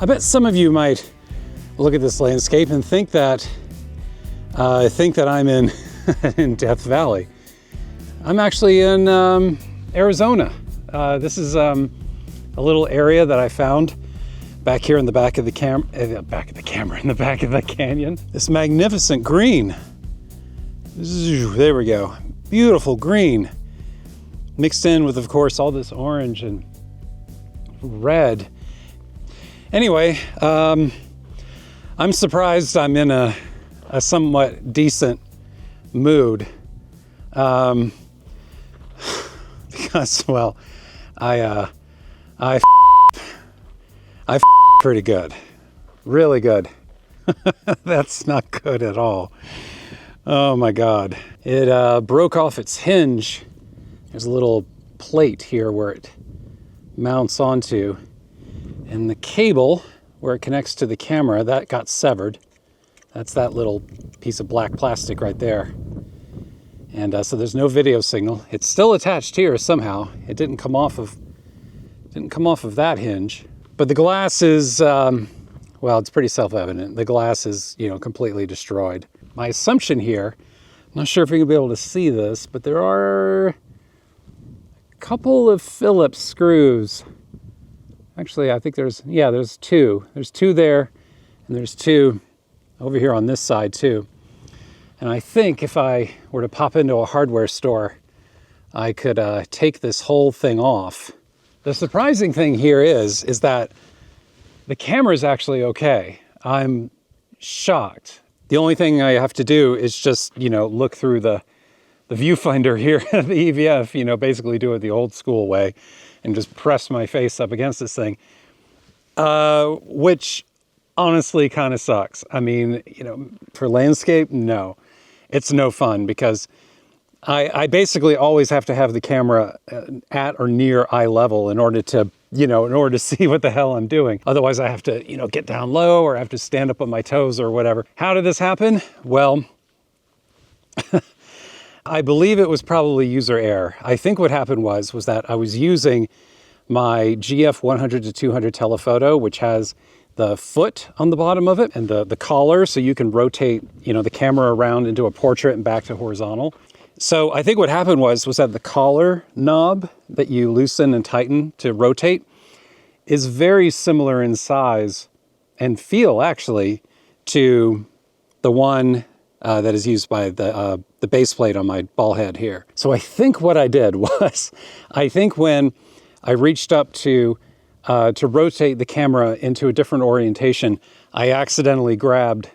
I bet some of you might look at this landscape and think that I'm in in Death Valley. I'm actually in Arizona. This is a little area that I found back here in the back of the in the back of the canyon. This magnificent green. There we go. Beautiful green. Mixed in with, of course, all this orange and red. Anyway, I'm surprised I'm in a somewhat decent mood. Because, well, I pretty good. Really good. That's not good at all. Oh my God. It broke off its hinge. There's a little plate here where it mounts onto. And the cable where it connects to the camera, that got severed. That's that little piece of black plastic right there. And so there's no video signal. It's still attached here somehow. It didn't come off of that hinge. But the glass is, well, it's pretty self-evident. The glass is, completely destroyed. My assumption here, I'm not sure if you're gonna be able to see this, but there are a couple of Phillips screws. Actually, I think there's two. There's two there, and there's two over here on this side too. And I think if I were to pop into a hardware store, I could take this whole thing off. The surprising thing here is that the camera is actually okay. I'm shocked. The only thing I have to do is just, look through the viewfinder here at the EVF, basically do it the old school way and just press my face up against this thing, which honestly kind of sucks. I mean, for landscape, no, it's no fun because I basically always have to have the camera at or near eye level in order to, see what the hell I'm doing. Otherwise I have to, get down low or I have to stand up on my toes or whatever. How did this happen? Well, I believe it was probably user error. I think what happened was that I was using my GF 100 to 200 telephoto, which has the foot on the bottom of it and the collar, so you can rotate, the camera around into a portrait and back to horizontal. So I think what happened was that the collar knob that you loosen and tighten to rotate is very similar in size and feel actually to the one that is used by the base plate on my ball head here. So I think what I did was, when I reached up to rotate the camera into a different orientation, I accidentally grabbed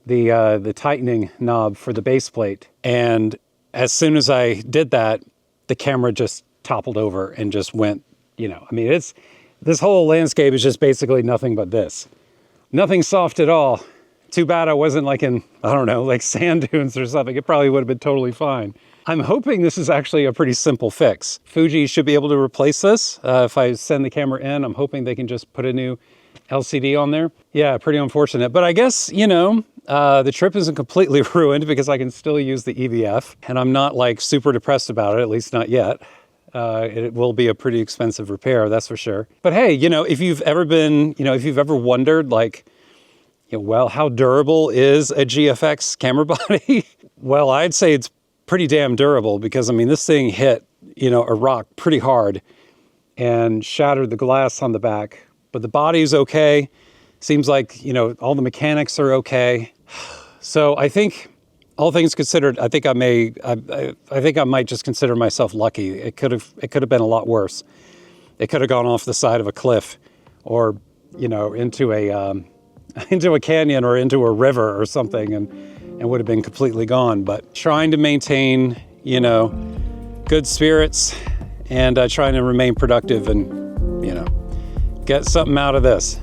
the tightening knob for the base plate. And as soon as I did that, the camera just toppled over and just went, this whole landscape is just basically nothing but this. Nothing soft at all. Too bad I wasn't like in, like sand dunes or something. It probably would have been totally fine. I'm hoping this is actually a pretty simple fix. Fuji should be able to replace this. If I send the camera in, I'm hoping they can just put a new LCD on there. Yeah, pretty unfortunate. But I guess, the trip isn't completely ruined because I can still use the EVF. And I'm not like super depressed about it, at least not yet. It will be a pretty expensive repair, that's for sure. But hey, if you've ever been, if you've ever wondered like, well, how durable is a GFX camera body? Well, I'd say it's pretty damn durable because, this thing hit, a rock pretty hard and shattered the glass on the back. But the body's okay. Seems like, all the mechanics are okay. So I think, all things considered, I think I might just consider myself lucky. It could have been a lot worse. It could have gone off the side of a cliff or, into a canyon or into a river or something and would have been completely gone. But trying to maintain, good spirits and trying to remain productive and, get something out of this.